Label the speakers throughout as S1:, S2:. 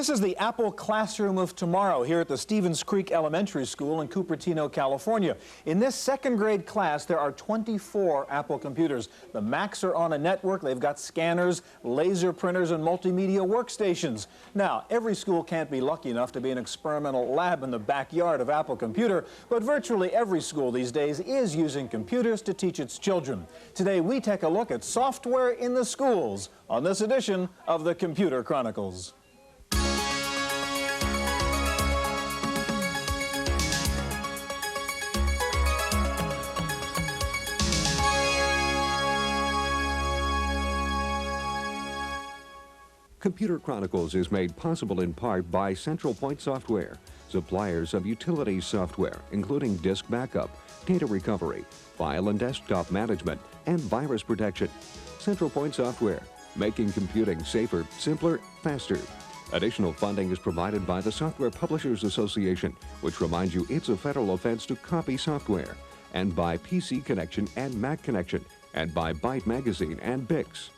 S1: This is the Apple classroom of tomorrow here at the Stevens Creek Elementary School in Cupertino, California. In this second grade class, there are 24 Apple computers. The Macs are on a network. They've got scanners, laser printers, and multimedia workstations. Now, every school can't be lucky enough to be an experimental lab in the backyard of Apple Computer, but virtually every school these days is using computers to teach its children. Today, we take a look at software in the schools on this edition of the Computer Chronicles.
S2: Computer Chronicles is made possible in part by Central Point Software, suppliers of utilities software, including disk backup, data recovery, file and desktop management, and virus protection. Central Point Software, making computing safer, simpler, faster. Additional funding is provided by the Software Publishers Association, which reminds you it's a federal offense to copy software, and by PC Connection and Mac Connection, and by Byte Magazine and Bix.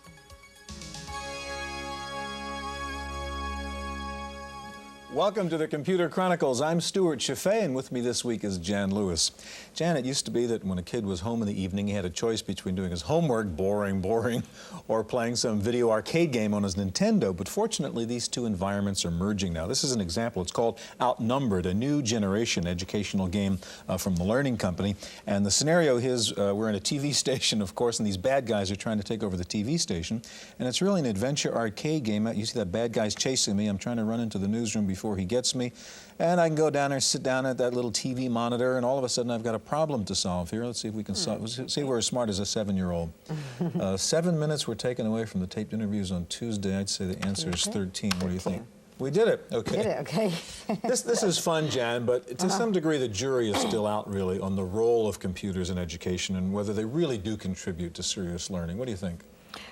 S1: Welcome to the Computer Chronicles. I'm Stewart Cheifet, and with me this week is Jan Lewis. Jan, it used to be that when a kid was home in the evening, he had a choice between doing his homework, boring, or playing some video arcade game on his Nintendo. But fortunately, these two environments are merging now. This is an example. It's called Outnumbered, a new generation educational game from the Learning Company. And the scenario is we're in a TV station, of course, and these bad guys are trying to take over the TV station. And it's really an adventure arcade game. You see that bad guy's chasing me. I'm trying to run into the newsroom before he gets me, and I can go down there, sit down at that little TV monitor, and all of a sudden I've got a problem to solve here. Let's see if we can solve. Let's see if we're as smart as a 7-year-old. 7 minutes were taken away from the taped interviews on Tuesday. I'd say the answer is 13. What do you think? We did it. Okay.
S3: Did it. Okay.
S1: This is fun, Jan, but to some degree the jury is still out really on the role of computers in education and whether they really do contribute to serious learning. What do you think?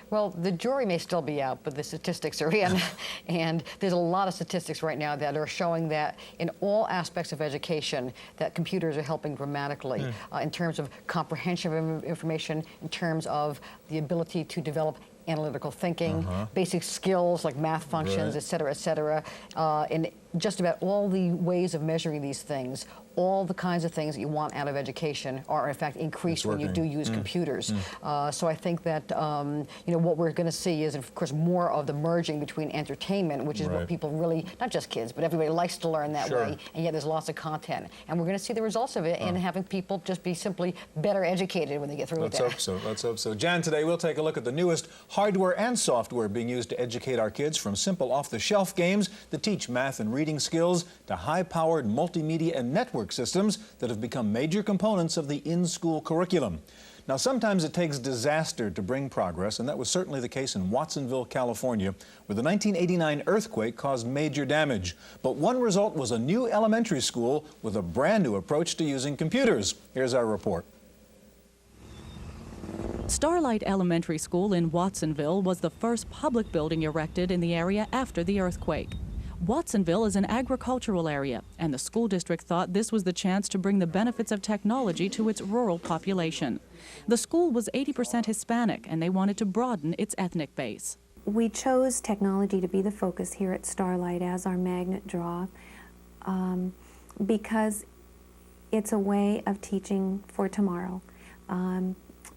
S3: Well, the jury may still be out, but the statistics are in. And there's a lot of statistics right now that are showing that in all aspects of education, that computers are helping dramatically in terms of comprehension of information, in terms of the ability to develop analytical thinking, basic skills like math functions, et cetera, in just about all the ways of measuring these things. All the kinds of things that you want out of education are in fact increased when you do use computers. So I think that you know, what we're going to see is, of course, more of the merging between entertainment, which is what people really, not just kids, but everybody likes to learn that way, and yet there's lots of content. And we're going to see the results of it in having people just be simply better educated when they get through with that.
S1: Let's hope so. Let's hope so. Jan, today we'll take a look at the newest hardware and software being used to educate our kids, from simple off-the-shelf games that teach math and reading skills to high-powered multimedia and network systems that have become major components of the in-school curriculum. Now, sometimes it takes disaster to bring progress, and that was certainly the case in Watsonville, California, where the 1989 earthquake caused major damage. But one result was a new elementary school with a brand new approach to using computers. Here's our report.
S4: Starlight Elementary School in Watsonville was the first public building erected in the area after the earthquake. Watsonville is an agricultural area, and the school district thought this was the chance to bring the benefits of technology to its rural population. The school was 80% Hispanic, and they wanted to broaden its ethnic base.
S5: We chose technology to be the focus here at Starlight as our magnet draw because it's a way of teaching for tomorrow.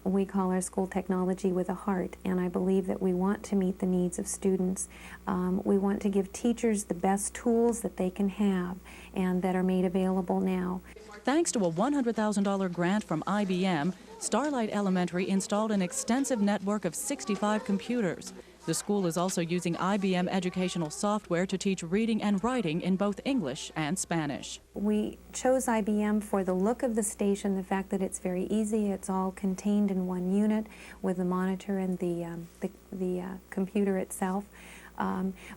S5: We call our school Technology with a Heart, and I believe that we want to meet the needs of students. We want to give teachers the best tools that they can have and that are made available now.
S4: Thanks to a $100,000 grant from IBM, Starlight Elementary installed an extensive network of 65 computers. The school is also using IBM educational software to teach reading and writing in both English and Spanish.
S5: We chose IBM for the look of the station, the fact that it's very easy, it's all contained in one unit with the monitor and the computer itself.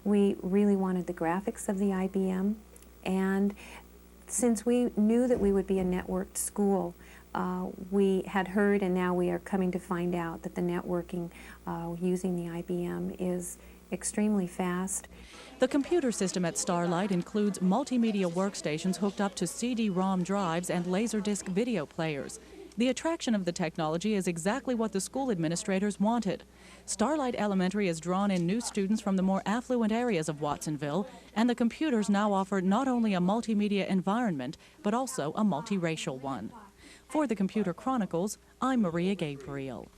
S5: We really wanted the graphics of the IBM, and since we knew that we would be a networked school, we had heard, and now we are coming to find out, that the networking using the IBM is extremely fast.
S4: The computer system at Starlight includes multimedia workstations hooked up to CD-ROM drives and Laserdisc video players. The attraction of the technology is exactly what the school administrators wanted. Starlight Elementary has drawn in new students from the more affluent areas of Watsonville, and the computers now offer not only a multimedia environment, but also a multiracial one. For the Computer Chronicles, I'm Maria Gabriel.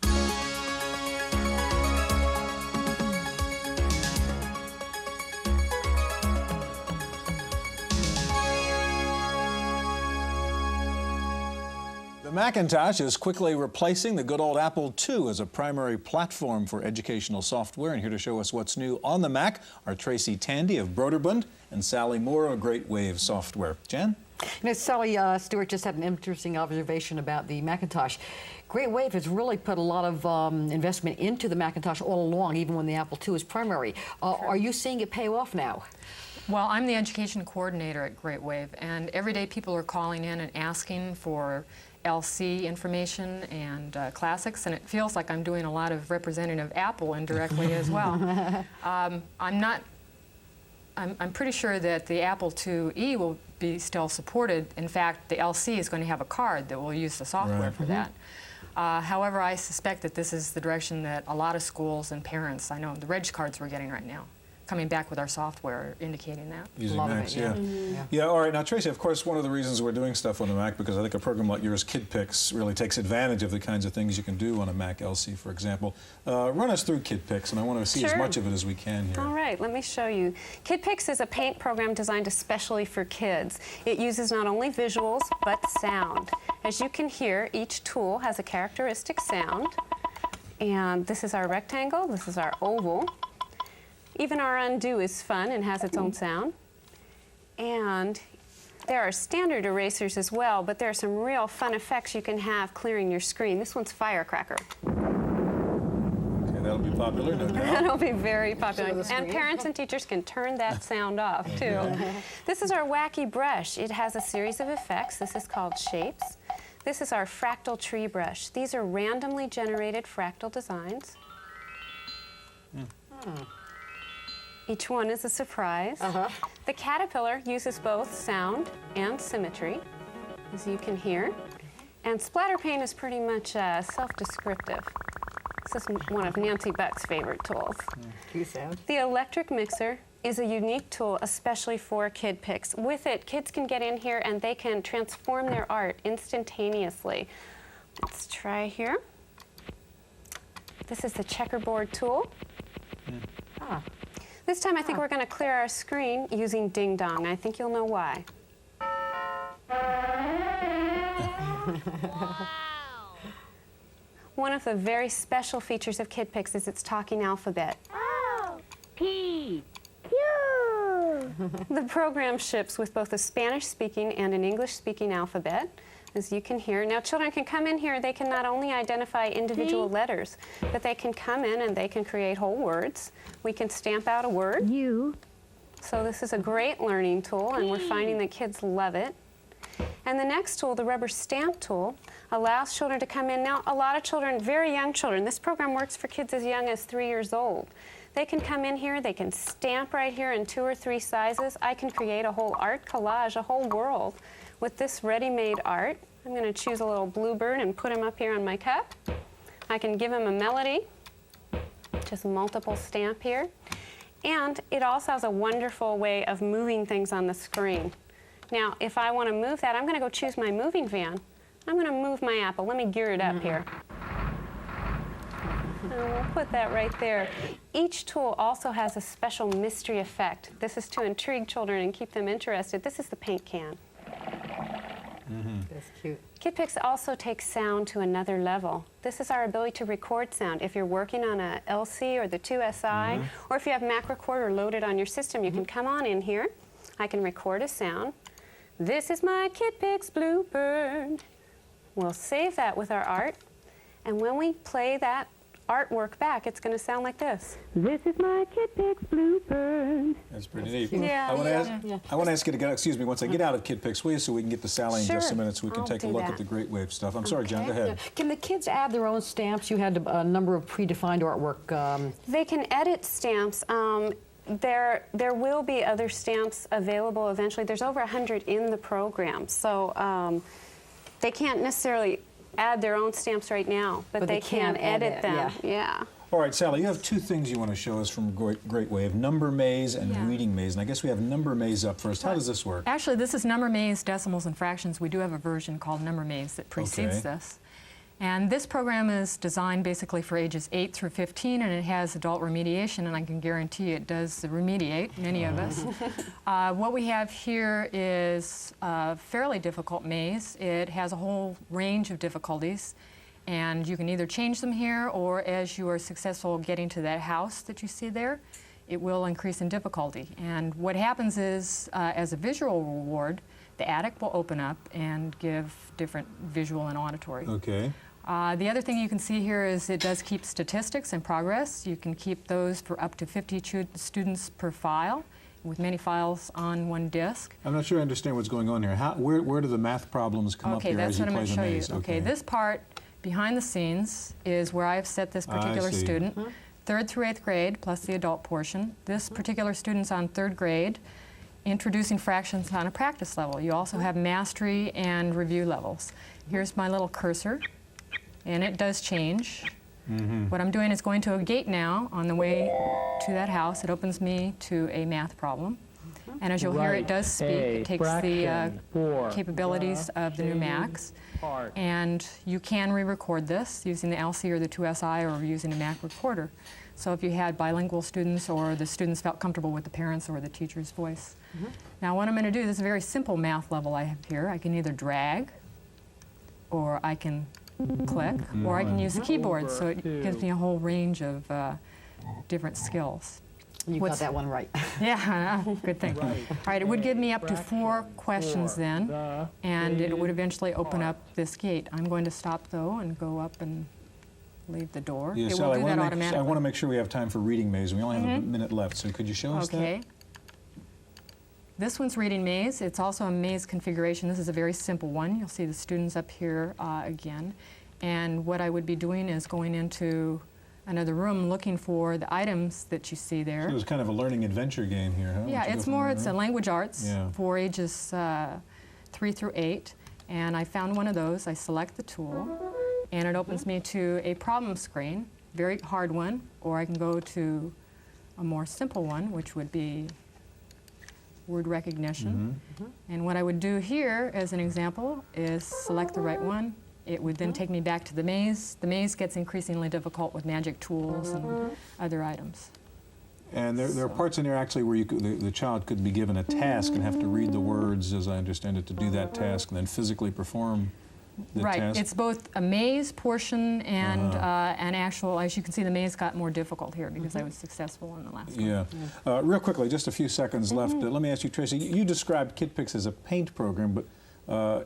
S1: The Macintosh is quickly replacing the good old Apple II as a primary platform for educational software. And here to show us what's new on the Mac are Tracy Tandy of Broderbund and Sally Moore of Great Wave Software. Jan?
S3: You know, Sally, Stewart just had an interesting observation about the Macintosh. Great Wave has really put a lot of investment into the Macintosh all along, even when the Apple II is primary. Are you seeing it pay off now?
S6: Well, I'm the education coordinator at Great Wave, and every day people are calling in and asking for LC information and classics, and it feels like I'm doing a lot of representing of Apple indirectly as well. I'm pretty sure that the Apple IIe will be still supported. In fact, the LC is going to have a card that will use the software for that. However, I suspect that this is the direction that a lot of schools and parents, I know the reg cards we're getting right now, coming back with our software indicating that.
S1: Using Macs, yeah. Yeah, all right. Now, Tracy, of course, one of the reasons we're doing stuff on the Mac, because I think a program like yours, KidPix, really takes advantage of the kinds of things you can do on a Mac LC, for example. Run us through KidPix, and I want to see as much of it as we can here.
S7: All right, let me show you. KidPix is a paint program designed especially for kids. It uses not only visuals, but sound. As you can hear, each tool has a characteristic sound. And this is our rectangle, this is our oval. Even our undo is fun and has its own sound. And there are standard erasers as well, but there are some real fun effects you can have clearing your screen. This one's Firecracker.
S1: Okay, that'll be popular, no doubt.
S7: That'll be very popular. And parents and teachers can turn that sound off, too. This is our Wacky Brush. It has a series of effects. This is called Shapes. This is our Fractal Tree Brush. These are randomly generated fractal designs. Each one is a surprise. The Caterpillar uses both sound and symmetry, as you can hear. And splatter paint is pretty much self-descriptive. This is one of Nancy Buck's favorite tools. The Electric Mixer is a unique tool, especially for KidPix. With it, kids can get in here and they can transform their art instantaneously. Let's try here. This is the checkerboard tool. This time I think we're going to clear our screen using Ding Dong. I think you'll know why. One of the very special features of KidPix is its talking alphabet.
S8: O, P, Q.
S7: The program ships with both a Spanish-speaking and an English-speaking alphabet, as you can hear. Now, children can come in here. They can not only identify individual letters, but they can come in and they can create whole words. We can stamp out a word.
S8: U.
S7: So this is a great learning tool, and we're finding that kids love it. And the next tool, the rubber stamp tool, allows children to come in. Now, a lot of children, very young children, this program works for kids as young as 3 years old. They can come in here, they can stamp right here in 2 or 3 sizes. I can create a whole art collage, a whole world with this ready-made art. I'm going to choose a little bluebird and put him up here on my cup. I can give him a melody, just multiple stamp here. And it also has a wonderful way of moving things on the screen. Now, if I want to move that, I'm going to go choose my moving van. I'm going to move my apple. Let me gear it up here. And we'll put that right there. Each tool also has a special mystery effect. This is to intrigue children and keep them interested. This is the paint can.
S3: That's cute.
S7: KidPix also takes sound to another level. This is our ability to record sound. If you're working on a LC or the 2SI, or if you have Mac Recorder loaded on your system, you can come on in here. I can record a sound. This is my KidPix Bluebird. We'll save that with our art, and when we play that artwork back, it's going to sound like this.
S8: This is my KidPix Bluebird.
S1: That's pretty neat.
S7: Yeah.
S1: I want to ask you to get, excuse me, once I get out of KidPix, will you, so we can get to Sally in just a
S7: Sure.
S1: minute so we can
S7: I'll
S1: take a
S7: do
S1: look
S7: that.
S1: at the Great Wave stuff. I'm sorry, John, go ahead.
S3: Can the kids add their own stamps? You had a number of predefined artwork.
S7: They can edit stamps. There will be other stamps available eventually. There's over 100 in the program, so they can't necessarily add their own stamps right now, but they can't edit them. Yeah.
S1: All right, Sally, you have two things you want to show us from Great Wave, number maze and reading maze. And I guess we have number maze up first. How does this work?
S6: Actually, this is number maze, decimals, and fractions. We do have a version called number maze that precedes this. And this program is designed basically for ages 8 through 15, and it has adult remediation, and I can guarantee it does remediate many of us. What we have here is a fairly difficult maze. It has a whole range of difficulties, and you can either change them here, or as you are successful getting to that house that you see there, it will increase in difficulty. And what happens is, as a visual reward, the attic will open up and give different visual and auditory.
S1: Okay.
S6: The other thing you can see here is it does keep statistics and progress. You can keep those for up to 50 students per file, with many files on one disk.
S1: I'm not sure I understand what's going on here. Where do the math problems come up here as you play the maze?
S6: Okay, that's what I'm going to show you. Okay, this part behind the scenes is where I've set this particular student. 3rd through 8th grade, plus the adult portion. This particular student's on 3rd grade, introducing fractions on a practice level. You also have mastery and review levels. Here's my little cursor, and it does change. What I'm doing is going to a gate now on the way to that house. It opens me to a math problem. And as you'll hear, it does speak. It takes the capabilities of the new Macs. And you can re-record this using the LC or the 2SI or using a Mac recorder. So if you had bilingual students or the students felt comfortable with the parents or the teacher's voice. Now what I'm going to do, this is a very simple math level I have here. I can either drag, or I can click, or I can use the keyboard, so it gives me a whole range of different skills.
S3: You got that one right.
S6: Yeah, good thing. All right, it would give me up to 4 questions then, and it would eventually open up this gate. I'm going to stop, though, and go up and leave the door.
S1: Yeah,
S6: it
S1: Sally,
S6: will do that automatically.
S1: I want to make sure we have time for reading maze. We only have a minute left, so could you show us that?
S6: Okay. This one's reading maze. It's also a maze configuration. This is a very simple one. You'll see the students up here again. And what I would be doing is going into another room looking for the items that you see there.
S1: So it was kind of a learning adventure game here, huh?
S6: Yeah, it's a language arts for ages 3 through 8. And I found one of those. I select the tool, and it opens me to a problem screen, very hard one, or I can go to a more simple one, which would be word recognition. And what I would do here, as an example, is select the right one. It would then take me back to the maze. The maze gets increasingly difficult with magic tools and other items.
S1: And there are parts in there actually where the child could be given a task and have to read the words, as I understand it, to do that task and then physically perform the task.
S6: It's both a maze portion and an actual, as you can see, the maze got more difficult here because I was successful in the last one.
S1: Yeah. Real quickly, just a few seconds left. Let me ask you, Tracy, you described KidPix as a paint program, but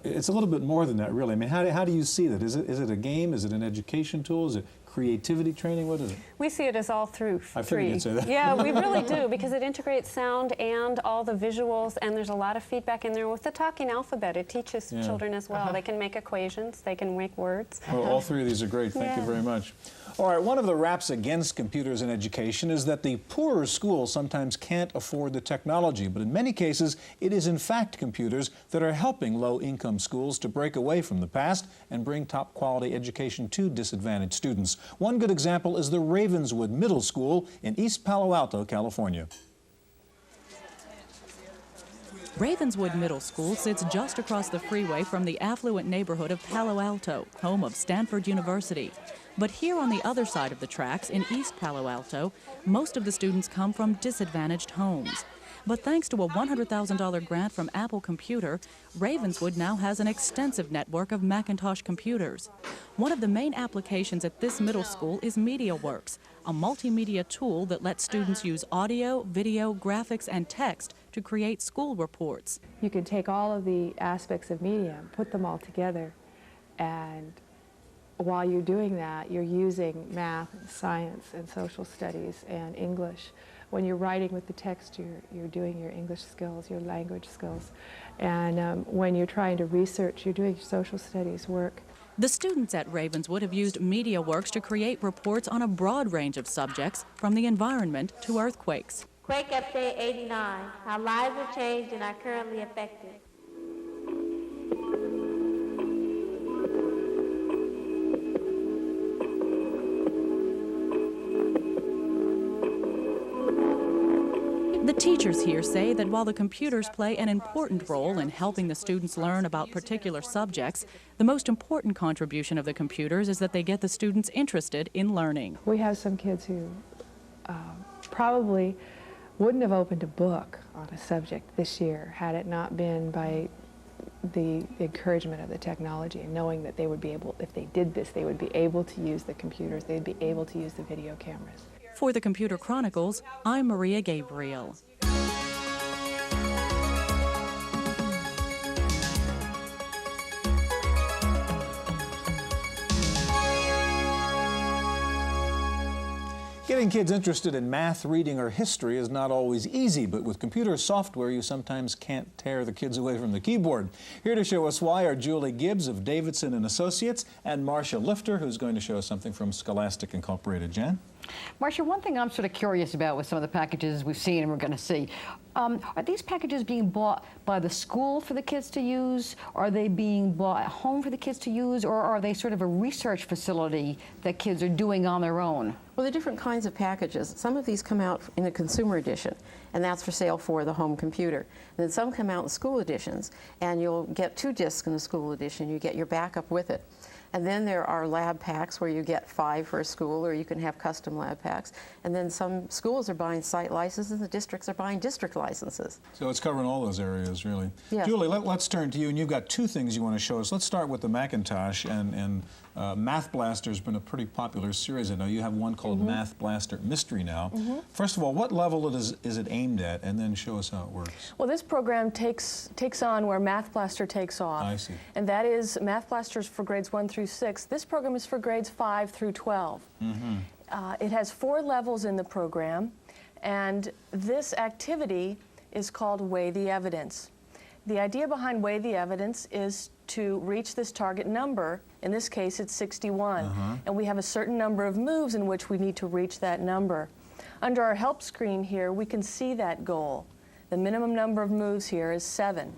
S1: it's a little bit more than that, really. I mean, how do you see that? Is it a game? Is it an education tool? Is it creativity training? What is it?
S7: We see it as all through.
S1: I figured you'd say that.
S7: Yeah, we really do, because it integrates sound and all the visuals, and there's a lot of feedback in there with the talking alphabet. It teaches children as well. They can make equations, they can make words.
S1: Well, all 3 of these are great. Thank you very much. All right, one of the raps against computers in education is that the poorer schools sometimes can't afford the technology, but in many cases, it is in fact computers that are helping low-income schools to break away from the past and bring top-quality education to disadvantaged students. One good example is the Ravenswood Middle School in East Palo Alto, California.
S4: Ravenswood Middle School sits just across the freeway from the affluent neighborhood of Palo Alto, home of Stanford University. But here on the other side of the tracks in East Palo Alto, most of the students come from disadvantaged homes. But thanks to a $100,000 grant from Apple Computer, Ravenswood now has an extensive network of Macintosh computers. One of the main applications at this middle school is MediaWorks, a multimedia tool that lets students use audio, video, graphics, and text to create school reports.
S9: You can take all of the aspects of media and put them all together, and while you're doing that, you're using math, science, and social studies, and English. When you're writing with the text, you're doing your English skills, your language skills. And when you're trying to research, you're doing social studies work.
S4: The students at Ravenswood have used MediaWorks to create reports on a broad range of subjects, from the environment to earthquakes.
S8: Quake Update 89, how lives are changed and are currently affected.
S4: Teachers here say that while the computers play an important role in helping the students learn about particular subjects, the most important contribution of the computers is that they get the students interested in learning.
S9: We have some kids who probably wouldn't have opened a book on a subject this year had it not been by the encouragement of the technology and knowing that they would be able, if they did this, they would be able to use the computers, they'd be able to use the video cameras.
S4: For the Computer Chronicles, I'm Maria Gabriel.
S1: Getting kids interested in math, reading, or history is not always easy, but with computer software, you sometimes can't tear the kids away from the keyboard. Here to show us why are Julie Gibbs of Davidson & Associates and Marcia Lifter, who's going to show us something from Scholastic Incorporated. Jan?
S3: Marcia, one thing I'm sort of curious about with some of the packages we've seen and we're going to see, are these packages being bought by the school for the kids to use? Are they being bought at home for the kids to use? Or are they sort of a research facility that kids are doing on their own?
S10: Well, there are different kinds of packages. Some of these come out in a consumer edition, and that's for sale for the home computer. And then some come out in school editions, and you'll get 2 discs in the school edition. You get your backup with it. And then there are lab packs where you get 5 for a school, or you can have custom lab packs. And then some schools are buying site licenses, and the districts are buying district licenses.
S1: So it's covering all those areas, really.
S10: Yes.
S1: Julie, let's turn to you, and you've got 2 things you want to show us. Let's start with the Macintosh, and Math Blaster's been a pretty popular series. I know you have one called Math Blaster Mystery now. First of all, what level is it aimed at, and then show us how it works.
S11: Well, this program takes on where Math Blaster takes off.
S1: I see.
S11: And that is Math Blaster's for grades 1 through 6. This program is for grades 5 through 12. It has 4 levels in the program, and this activity is called Weigh the Evidence. The idea behind Weigh the Evidence is to reach this target number. In this case, it's 61. And we have a certain number of moves in which we need to reach that number. Under our help screen here, we can see that goal. The minimum number of moves here is 7.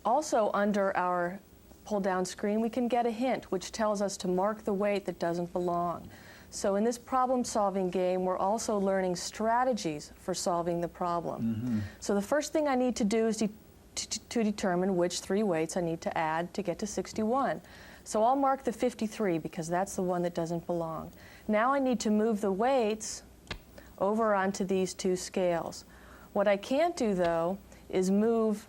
S11: Also, under our pull-down screen, we can get a hint, which tells us to mark the weight that doesn't belong. So in this problem-solving game, we're also learning strategies for solving the problem. So the first thing I need to do is to determine which 3 weights I need to add to get to 61. So I'll mark the 53 because that's the one that doesn't belong. Now I need to move the weights over onto these 2 scales. What I can't do, though, is move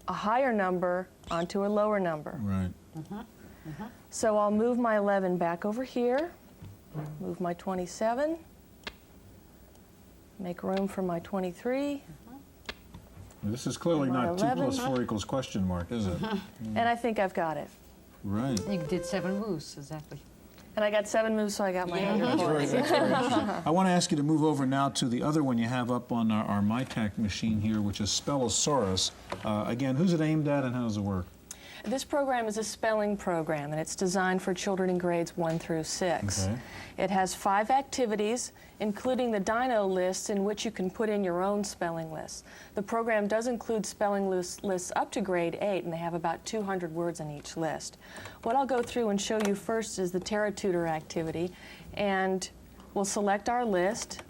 S11: a higher number onto a lower number.
S1: Right.
S11: So I'll move my 11 back over here, move my 27, make room for my 23.
S1: This is clearly
S11: My
S1: not 2
S11: 11.
S1: plus 4 equals question mark, is it?
S11: And I think I've got it.
S1: Right.
S3: You did 7 moves, exactly.
S11: And I got 7 moves, so I got my 100 points.
S1: That's very interesting. I want to ask you to move over now to the other one you have up on our MyTac machine here, which is Spellosaurus. Again, who's it aimed at and how does it work?
S11: This program is a spelling program, and it's designed for children in grades 1 through 6.
S1: Okay.
S11: It has 5 activities, including the Dino lists, in which you can put in your own spelling lists. The program does include spelling lists up to grade 8, and they have about 200 words in each list. What I'll go through and show you first is the Terra Tutor activity, and we'll select our list,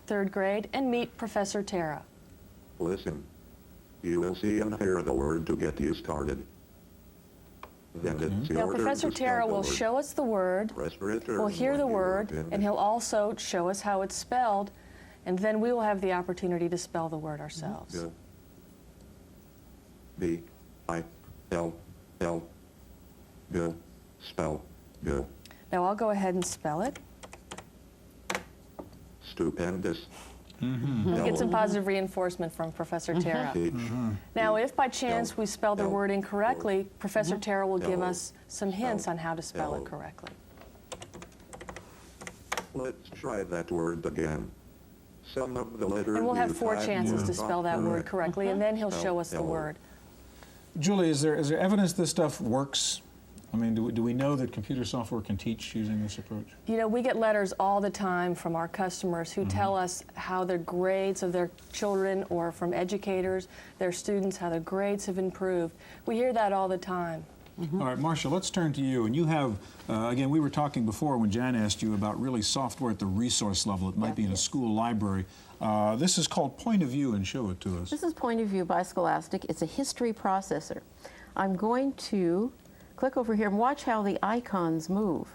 S11: 3rd grade, and meet Professor Terra.
S12: Listen. You will see and hear the word to get you started. Then it's
S11: Now,
S12: your turn
S11: Professor
S12: to spell
S11: Terra
S12: the
S11: will
S12: word.
S11: show us the word,
S12: Press return
S11: we'll hear
S12: when
S11: the
S12: you are
S11: word,
S12: finished.
S11: and he'll also show us how it's spelled, and then we will have the opportunity to spell the word ourselves.
S12: Good. B I L L. Good. Spell. Good.
S11: Now I'll go ahead and spell it.
S12: Stupendous.
S11: Get some positive reinforcement from Professor Terra. Now, if by chance we spell the word incorrectly, Professor Terra will give us some hints on how to spell it correctly.
S12: Let's try that word again. Some of the letters.
S11: And we'll have
S12: you
S11: 4
S12: typed
S11: chances
S12: were
S11: to spell
S12: not
S11: that word
S12: correct.
S11: correctly, and then he'll show us the word.
S1: Julie, is there evidence this stuff works? I mean, do we know that computer software can teach using this approach?
S11: You know, we get letters all the time from our customers who tell us how the grades of their children, or from educators, their students, how their grades have improved. We hear that all the time.
S1: All right, Marcia, let's turn to you. And you have, again, we were talking before when Jan asked you about really software at the resource level. It might be in a school library. This is called Point of View, and show it to us.
S10: This is Point of View by Scholastic. It's a history processor. I'm going to click over here and watch how the icons move.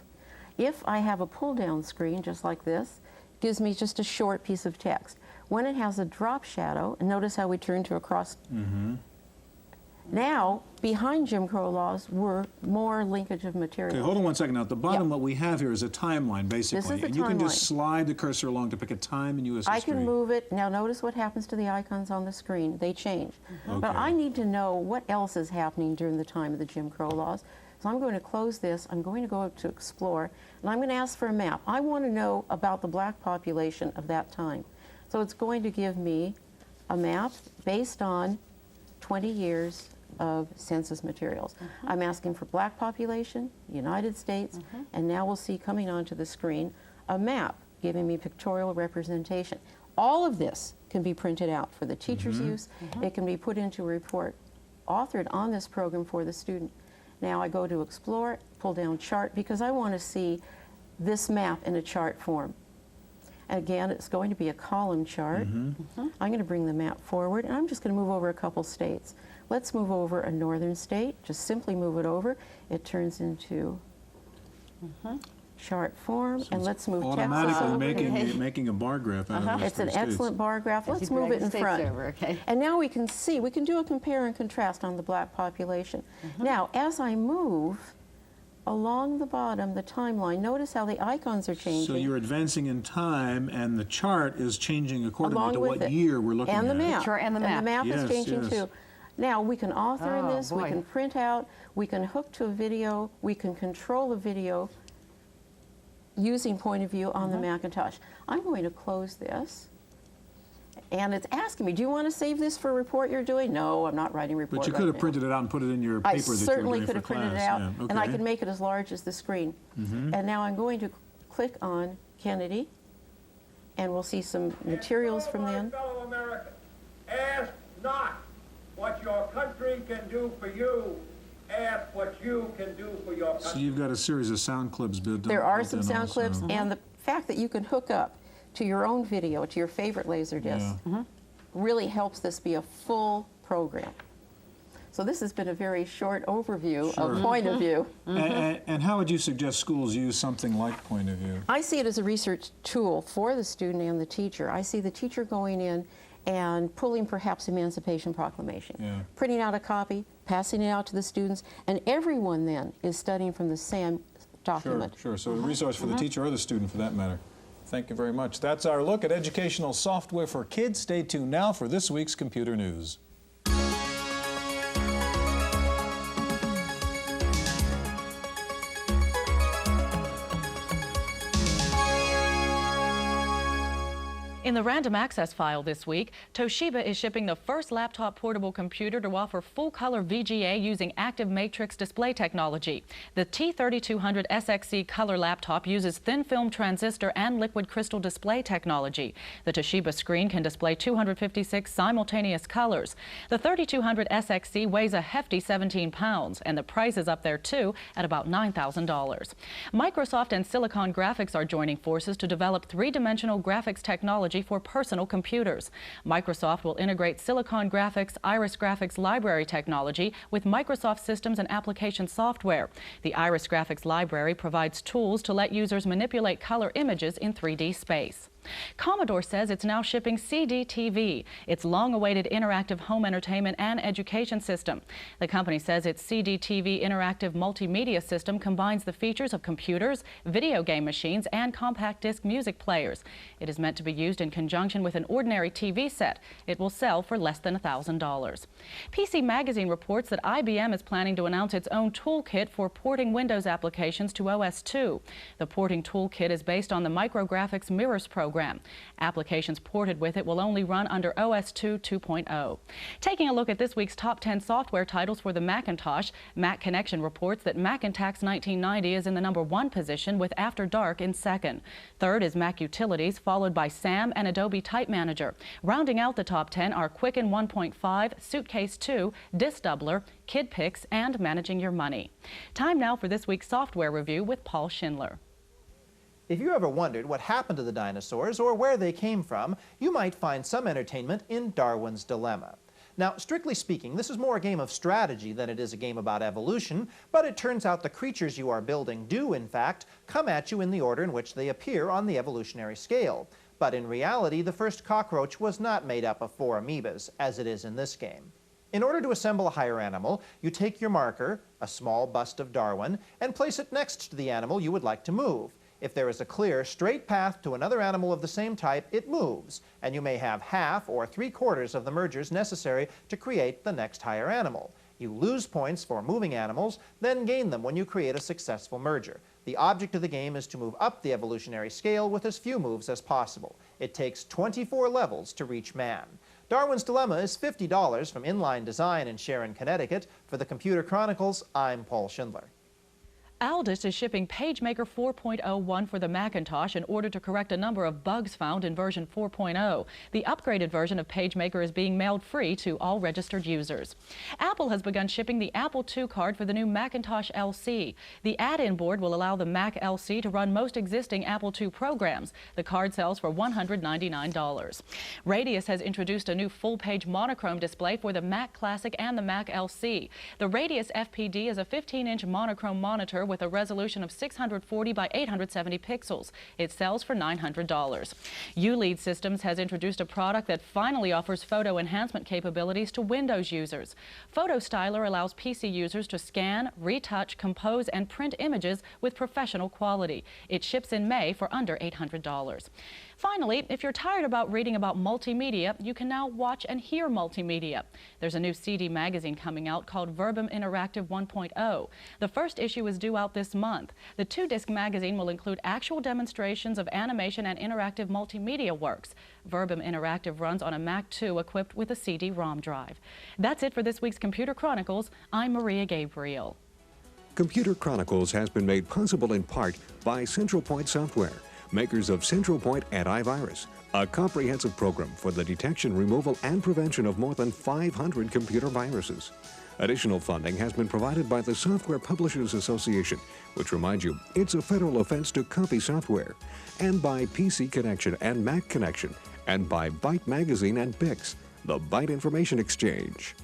S10: If I have a pull-down screen just like this, it gives me just a short piece of text. When it has a drop shadow, and notice how we turn to a cross. Now, behind Jim Crow laws were more linkage of material.
S1: Okay, hold on one second. Now, at the bottom, what we have here is a timeline, basically.
S10: This is the
S1: and you can just
S10: timeline.
S1: slide the cursor along to pick a time in U.S.
S10: I
S1: history.
S10: can move it. Now, notice what happens to the icons on the screen. They change. But
S1: Okay.
S10: I need to know what else is happening during the time of the Jim Crow laws. So I'm going to close this. I'm going to go up to Explore, and I'm going to ask for a map. I want to know about the black population of that time. So it's going to give me a map based on 20 years of census materials. I'm asking for black population, United States, and now we'll see coming onto the screen a map giving me pictorial representation. All of this can be printed out for the teacher's use. It can be put into a report authored on this program for the student. Now I go to Explore, pull down Chart, because I want to see this map in a chart form. Again, it's going to be a column chart. I'm going to bring the map forward, and I'm just going to move over a couple states. Let's move over a northern state. Just simply move it over. It turns into chart form, and let's move Texas
S1: automatically
S10: over.
S1: making a bar graph out of those
S10: It's an
S1: three states.
S10: excellent bar graph.
S3: As
S10: Let's
S3: you
S10: move
S3: drag
S10: it in
S3: the states
S10: front.
S3: over, okay.
S10: And now we can see, we can do a compare and contrast on the black population. Now, as I move along the bottom, the timeline, notice how the icons are changing.
S1: So you're advancing in time, and the chart is changing accordingly
S10: along
S1: to
S10: with
S1: what
S10: it.
S1: year we're looking at.
S10: And the map.
S3: Sure, and the
S10: And the map
S1: Yes,
S10: is changing
S1: yes.
S10: too. Now, we can author in
S3: Oh,
S10: this, we
S3: boy.
S10: can print out, we can hook to a video, we can control a video using Point of View on the Macintosh. I'm going to close this. And it's asking me, do you want to save this for a report you're doing? No, I'm not writing a report
S1: But you
S10: right
S1: could have
S10: now.
S1: printed it out and put it in your paper
S10: I
S1: that you were
S10: certainly
S1: doing
S10: could
S1: for
S10: have printed it
S1: class.
S10: out,
S1: Yeah,
S10: and I
S1: okay.
S10: could make it as large as the screen. And now I'm going to click on Kennedy, and we'll see some materials from then.
S13: Fellow Americans, ask not what your country can do for you. Ask what you can do for your country.
S1: So you've got a series of sound clips built in.
S10: There are some
S1: built in
S10: sound
S1: also.
S10: clips, and the fact that you can hook up to your own video, to your favorite Laserdisc, really helps this be a full program. So this has been a very short overview of Point of View.
S1: And how would you suggest schools use something like Point of View?
S10: I see it as a research tool for the student and the teacher. I see the teacher going in and pulling perhaps Emancipation Proclamation, printing out a copy, passing it out to the students, and everyone then is studying from the same document.
S1: Sure. So a resource for the teacher or the student, for that matter. Thank you very much. That's our look at educational software for kids. Stay tuned now for this week's Computer News.
S4: In the random access file this week, Toshiba is shipping the first laptop portable computer to offer full-color VGA using active matrix display technology. The T3200 SXC color laptop uses thin-film transistor and liquid crystal display technology. The Toshiba screen can display 256 simultaneous colors. The 3200 SXC weighs a hefty 17 pounds, and the price is up there too at about $9,000. Microsoft and Silicon Graphics are joining forces to develop three-dimensional graphics technology for personal computers. Microsoft will integrate Silicon Graphics' Iris Graphics library technology with Microsoft systems and application software. The Iris Graphics library provides tools to let users manipulate color images in 3D space. Commodore says it's now shipping CD-TV, its long-awaited interactive home entertainment and education system. The company says its CD-TV interactive multimedia system combines the features of computers, video game machines, and compact disc music players. It is meant to be used in conjunction with an ordinary TV set. It will sell for less than $1,000. PC Magazine reports that IBM is planning to announce its own toolkit for porting Windows applications to OS 2. The porting toolkit is based on the Micrographics Mirrors program, program. Applications ported with it will only run under OS 2.0. Taking a look at this week's top 10 software titles for the Macintosh, Mac Connection reports that Macintax 1990 is in the #1 position with After Dark in second. Third is Mac Utilities, followed by SAM and Adobe Type Manager. Rounding out the top 10 are Quicken 1.5, Suitcase 2, Disk Doubler, KidPix, and Managing Your Money. Time now for this week's software review with Paul Schindler.
S14: If you ever wondered what happened to the dinosaurs or where they came from, you might find some entertainment in Darwin's Dilemma. Now, strictly speaking, this is more a game of strategy than it is a game about evolution, but it turns out the creatures you are building do, in fact, come at you in the order in which they appear on the evolutionary scale. But in reality, the first cockroach was not made up of 4 amoebas, as it is in this game. In order to assemble a higher animal, you take your marker, a small bust of Darwin, and place it next to the animal you would like to move. If there is a clear, straight path to another animal of the same type, it moves, and you may have half or 3/4 of the mergers necessary to create the next higher animal. You lose points for moving animals, then gain them when you create a successful merger. The object of the game is to move up the evolutionary scale with as few moves as possible. It takes 24 levels to reach man. Darwin's Dilemma is $50 from Inline Design in Sharon, Connecticut. For the Computer Chronicles, I'm Paul Schindler.
S4: Aldus is shipping PageMaker 4.01 for the Macintosh in order to correct a number of bugs found in version 4.0. The upgraded version of PageMaker is being mailed free to all registered users. Apple has begun shipping the Apple II card for the new Macintosh LC. The add-in board will allow the Mac LC to run most existing Apple II programs. The card sells for $199. Radius has introduced a new full-page monochrome display for the Mac Classic and the Mac LC. The Radius FPD is a 15-inch monochrome monitor with a resolution of 640 by 870 pixels. It sells for $900. ULEAD Systems has introduced a product that finally offers photo enhancement capabilities to Windows users. Photo Styler allows PC users to scan, retouch, compose, and print images with professional quality. It ships in May for under $800. Finally, if you're tired about reading about multimedia, you can now watch and hear multimedia. There's a new CD magazine coming out called Verbum Interactive 1.0. The first issue is due out this month. The 2-disc magazine will include actual demonstrations of animation and interactive multimedia works. Verbum Interactive runs on a Mac II equipped with a CD-ROM drive. That's it for this week's Computer Chronicles. I'm Maria Gabriel.
S2: Computer Chronicles has been made possible in part by Central Point Software, makers of Central Point Antivirus, a comprehensive program for the detection, removal, and prevention of more than 500 computer viruses. Additional funding has been provided by the Software Publishers Association, which reminds you it's a federal offense to copy software, and by PC Connection and Mac Connection, and by Byte Magazine and Bix, the Byte Information Exchange.